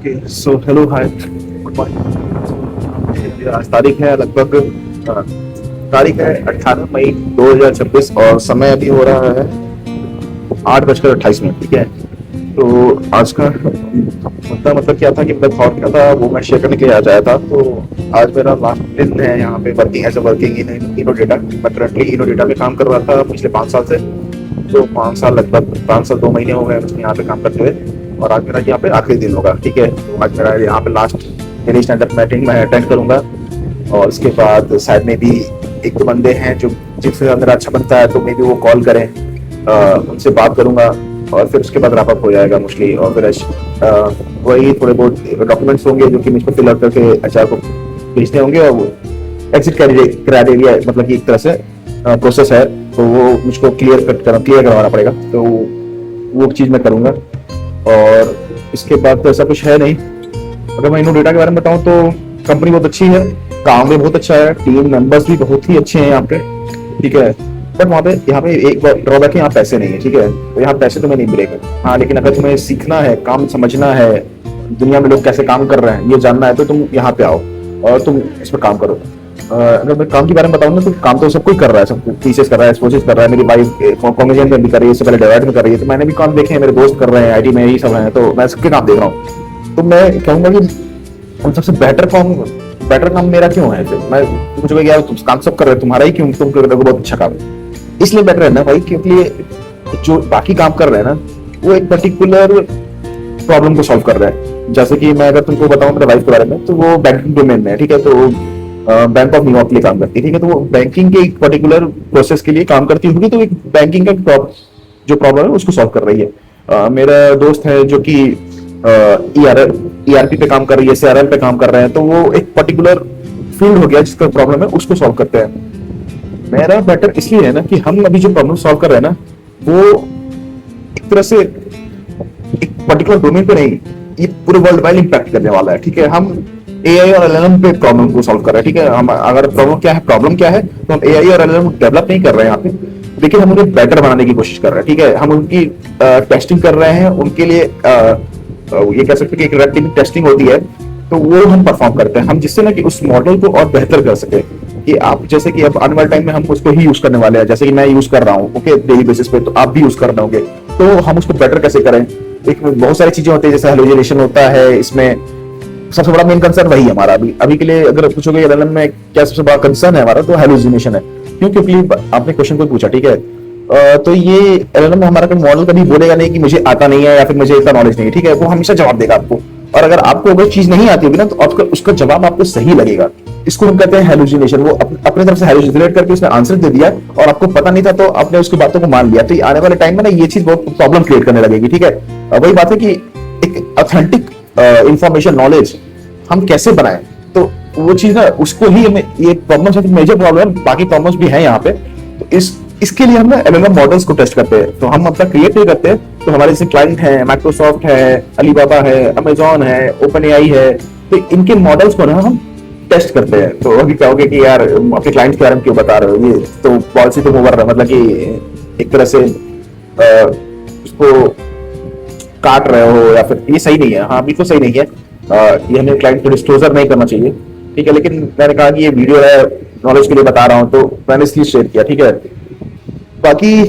Okay so hello hi good morning. आज तारीख है लगभग अ, तारीख है 18 मई 2026 और समय अभी हो रहा है 8:28। ठीक है। तो आज का मुद्दा मतलब क्या था कि मैं थॉट क्या था वो मैं शेयर करने के लिए आ जाया था। तो आज मेरा लास्ट दिन है यहाँ पे working as a working in Innodata. मैं करंटली इनो डेटा में काम कर रहा था पिछले 5 साल से। तो 5 साल लगभग 5 साल 2 महीने हो गए मुझे यहाँ पे काम करते हुए। और आज मेरा यहाँ पे आखिरी दिन होगा। ठीक है। तो आज मेरा यहाँ पे लास्ट मेरी स्टैंड अप मीटिंग मैं अटेंड करूंगा। और उसके बाद शायद में भी एक दो बंदे हैं जो जिनसे मेरा अच्छा बनता है तो मे बी वो कॉल करें, उनसे बात करूंगा और फिर उसके बाद रैप अप हो जाएगा मोस्टली। और फिर वही थोड़े बहुत डॉक्यूमेंट्स होंगे जो कि मुझको फिल आउट करके एचआर को भेजने होंगे और वो एग्जिट क्राइटेरिया मतलब कि एक तरह से प्रोसेस है तो वो मुझको क्लियर करवाना पड़ेगा। तो वो चीज़ मैं करूँगा। और इसके बाद तो ऐसा कुछ है नहीं। अगर मैं इनो डेटा के बारे में बताऊँ तो कंपनी बहुत अच्छी है, काम भी बहुत अच्छा है, टीम मेंबर्स भी बहुत ही अच्छे हैं यहाँ पे। ठीक है। बट वहाँ पे एक ड्रॉबैक है, यहाँ पैसे नहीं है। ठीक है। तो यहाँ पैसे तुम्हें नहीं मिलेगा। हाँ, लेकिन अगर तुम्हें सीखना है, काम समझना है, दुनिया में लोग कैसे काम कर रहे हैं ये जानना है तो तुम यहाँ पे आओ और तुम इस पर काम करो। अगर मैं काम के बारे में बताऊँ ना तो काम तो सब कोई कर रहा है, सब टीसीएस कर रहा है, एक्सपोसिस कर रहा है, मेरी वाइफ कॉग्निजेंट में भी कर रही है, इससे पहले डेवलप में कर रही है। तो मैंने भी काम देखे हैं, मेरे दोस्त कर रहे हैं, आईटी में यही सब है, तो मैं सबके काम देख रहा हूँ। तो मैं कहूँगा कि उन सबसे बेटर काम मेरा क्यों है। फिर मैं मुझे यार तुम काम सब कर रहे हो, तुम्हारा ही क्यों, तुम कर रहे हो बहुत अच्छा काम है। इसलिए बेटर है ना भाई, क्योंकि जो बाकी काम कर रहे हैं ना वो एक पर्टिकुलर प्रॉब्लम को सॉल्व कर रहे हैं। जैसे कि मैं अगर तुमको बताऊं मेरे वाइफ के बारे में तो वो बैंकिंग डोमेन में है। ठीक है। तो बैंक ऑफ न्यूयॉर्क के लिए काम करती है। ठीक है। तो वो बैंकिंग के एक पर्टिकुलर प्रोसेस के लिए काम करती होगी तो एक बैंकिंग का जो प्रॉब्लम है उसको सॉल्व कर रही है। मेरा दोस्त है जो कि ईआरपी पे काम कर रही है, सीआरएम पे काम कर रहे हैं, तो वो एक पर्टिकुलर फील्ड हो गया जिसका प्रॉब्लम है उसको सॉल्व करते हैं। मेरा बेटर इसलिए है ना कि हम अभी जो प्रॉब्लम सॉल्व कर रहे हैं ना वो एक तरह से एक पर्टिकुलर डोमेन पे नहीं, ये पूरे वर्ल्ड वाइड इंपैक्ट करने वाला है। ठीक है। हम एआई और एलएलएम पे प्रॉब्लम को सॉल्व कर रहे हैं। ठीक है। हम अगर प्रॉब्लम क्या है तो हम एआई और एलएलएम डेवलप नहीं कर रहे हैं यहाँ पे, लेकिन हम उन्हें बेटर बनाने की कोशिश कर रहे हैं। ठीक है। हम उनकी टेस्टिंग कर रहे हैं, उनके लिए ये कह सकते हैं कि एक रैपिड टेस्टिंग होती है तो वो हम परफॉर्म करते हैं, हम जिससे ना कि उस मॉडल को और बेहतर कर सके। कि आप जैसे कि अब आने वाले टाइम में हम उसको ही यूज करने वाले हैं, जैसे कि मैं यूज कर रहा हूँ ओके डेली बेसिस पे, तो आप भी यूज कर रहे होंगे। तो हम उसको बेटर कैसे करें, एक बहुत सारी चीजें होती है जैसे हेलोजिनेशन होता है। इसमें सबसे बड़ा मेन कंसर्न वही है हमारा अभी के लिए। अगर पूछोगे एलएलएम में क्या सबसे बड़ा कंसर्न है हमारा तो हेलोजिनेशन है। क्यों? क्योंकि आपने क्वेश्चन को पूछा। ठीक है। तो ये एलएलएम हमारा कोई मॉडल कभी बोलेगा नहीं कि मुझे आता नहीं है या फिर मुझे इतना नॉलेज नहीं है। ठीक है। वो हमेशा जवाब देगा आपको। और अगर आपको अगर चीज नहीं आती होगी ना तो आपका उसका जवाब आपको सही लगेगा। इसको हम कहते हैं हेलोजिनेशन। वो अपने तरफ से हेलोजिनेट करके उसने आंसर दे दिया और आपको पता नहीं था तो आपने उसकी बातों को मान लिया। तो आने वाले टाइम में ना ये चीज बहुत प्रॉब्लम क्रिएट करने लगेगी। ठीक है। वही बात है कि एक ऑथेंटिक इंफॉर्मेशन नॉलेज हम कैसे बनाएं, तो वो चीज ना उसको ही हमें ये प्रॉब्लम है, मेजर प्रॉब्लम, बाकी प्रॉब्लम्स भी हैं यहाँ पे। तो इसके लिए हम ना एलएलएम मॉडल्स को टेस्ट करते हैं। तो हम अपना क्रिएट नहीं करते, तो हमारे जैसे क्लाइंट है, माइक्रोसॉफ्ट है, अलीबाबा है, अमेजॉन है, ओपन एआई है, तो इनके मॉडल्स को ना हम टेस्ट करते हैं। तो अभी कहोगे कि यार अपने क्लाइंट के बारे में क्यों बता रहे हो, ये तो पॉलिसी तो ओवर है, मतलब कि एक तरह से उसको काट रहे हो या फिर ये सही नहीं है। हाँ, बिल्कुल सही नहीं है। ये हमें क्लाइंट को डिस्क्लोजर नहीं करना चाहिए। ठीक है। लेकिन मैंने कहा कि ये वीडियो है, नॉलेज के लिए बता रहा हूँ तो मैंने इसलिए शेयर किया। ठीक है। बाकी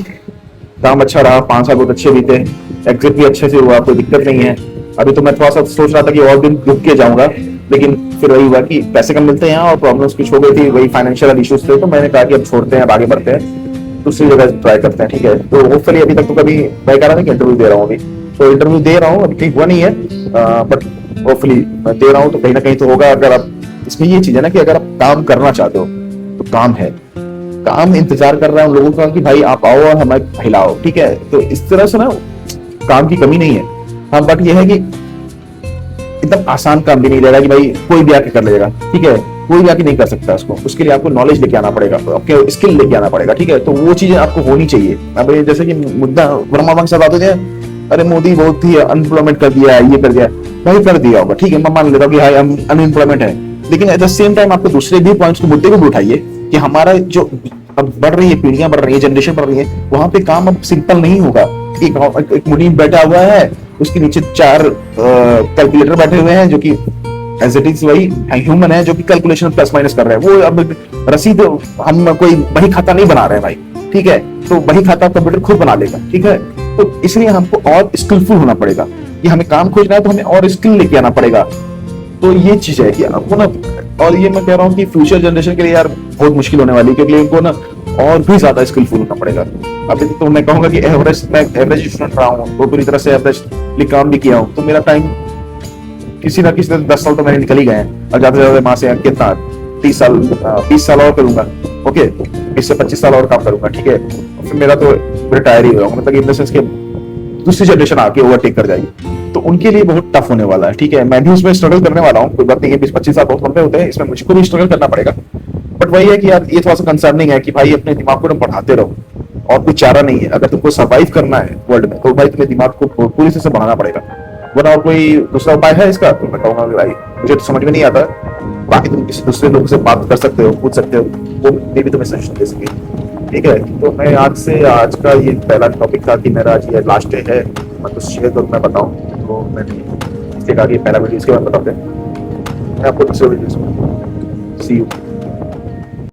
काम अच्छा रहा, 5 साल बहुत अच्छे बीते, एग्जिट भी अच्छे से हुआ, कोई दिक्कत नहीं है। अभी तो मैं थोड़ा सा सोच रहा था कि और दिन रुक के जाऊंगा, लेकिन फिर वही हुआ कि पैसे कम मिलते हैं और प्रॉब्लम्स कुछ हो गई थी, वही फाइनेंशियल इश्यूज थे। तो मैंने कहा कि अब छोड़ते हैं, अब आगे बढ़ते हैं, दूसरी जगह ट्राई करते हैं। ठीक है। तो होपफुली अभी तक तो कभी मैं कह रहा था कि इंटरव्यू दे रहा हूँ, अभी तो इंटरव्यू दे रहा हूँ, अभी कहीं हुआ नहीं है, बट होपफुली मैं दे रहा हूँ तो कहीं ना कहीं तो होगा। अगर आप इसमें ये चीज है ना कि अगर आप काम करना चाहते हो तो काम है, काम इंतजार कर रहा है उन लोगों का कि भाई आप आओ और हमें खिलाओ। ठीक है। तो इस तरह से ना काम की कमी नहीं है। हाँ, बट ये है कि एकदम आसान काम भी नहीं रहेगा कि भाई कोई भी आके कर लेगा। ठीक है। कोई भी आके नहीं कर सकता उसको, उसके लिए आपको नॉलेज लेके आना पड़ेगा, आपके स्किल लेके आना पड़ेगा। ठीक है। तो वो चीजें आपको होनी चाहिए। अब जैसे कि मुद्दा वर्मा वंश से बात होती है, अरे मोदी बहुत ही अनएम्प्लॉयमेंट कर दिया, ये कर दिया, भाई कर दिया होगा, ठीक है, मैं मान लेता हूँ कि हाई अनएम्प्लॉयमेंट है, लेकिन एट द सेम टाइम आपको दूसरे भी पॉइंट्स को मुद्दे को भी उठाइए कि हमारा जो अब बढ़ रही है, पीढ़ियां बढ़ रही है, जनरेशन बढ़ रही है, वहां पे काम अब सिंपल नहीं होगा। एक मुनीम बैठा हुआ है उसके नीचे 4 कैलकुलेटर बैठे हुए हैं जो कि एज इट इज वही ह्यूमन है जो कि कैलकुलेशन प्लस माइनस कर रहे हैं। वो अब रसीद, हम कोई बही खाता नहीं बना रहे हैं भाई, ठीक है, तो बही खाता कंप्यूटर खुद बना लेगा, ठीक है। तो इसलिए हमको और स्किलफुल होना पड़ेगा कि हमें काम खोजना है तो हमें और स्किल लेके आना पड़ेगा। तो ये चीज है कि आपको ना, और ये मैं कह रहा हूँ कि फ्यूचर जनरेशन के लिए यार बहुत मुश्किल होने वाली है, क्योंकि इनको ना और भी ज्यादा स्किलफुल होना पड़ेगा। अभी तो मैं कहूंगा कि मैं एवरेज स्टूडेंट रहा हूँ, तो पूरी तरह से एवरेज काम भी किया हूँ, तो मेरा टाइम किसी ना किसी 10 साल तो मैंने निकल ही गए हैं, और ज्यादा से ज्यादा वहां से कितना 30 साल 20 साल और करूंगा, ओके 20 से 25 साल और काम करूंगा, ठीक है, फिर मेरा तो रिटायर ही होगा, मतलब इन द सेंस के दूसरी जनरेशन आके ओवरटेक कर जाएगी, तो उनके लिए बहुत टफ होने वाला है, ठीक है। मैं भी उसमें स्ट्रगल करने वाला हूँ, कोई बात नहीं है, 20-25 साल बहुत लंबे होते हैं, इसमें मुझको भी स्ट्रगल करना पड़ेगा। बट वही है कि यार ये थोड़ा सा कंसर्निंग है कि भाई अपने दिमाग को तुम बढ़ाते रहो, और कुछ चारा नहीं है। अगर तुमको सर्वाइव करना है वर्ल्ड में, तो भाई तुम्हें दिमाग को पूरी तरह से बढ़ाना पड़ेगा, वरना और कोई दूसरा उपाय है इसका? तो मैं कहूंगा भाई मुझे तो समझ में नहीं आता, बाकी तुम किसी दूसरे लोगों से बात कर सकते हो, पूछ सकते हो, वो मे भी तुम्हें सजेशन दे सके, ठीक है। तो मैं आज का ये पहला टॉपिक था कि मेरा आज ये लास्ट डे है, मैं कुछ शेयर करूँ, मैं बताऊँ, तो मैंने इसके कहा कि पहला वीडियो इसके बाद बताते हैं, मैं आपको दूसरे वीडियो सी यू।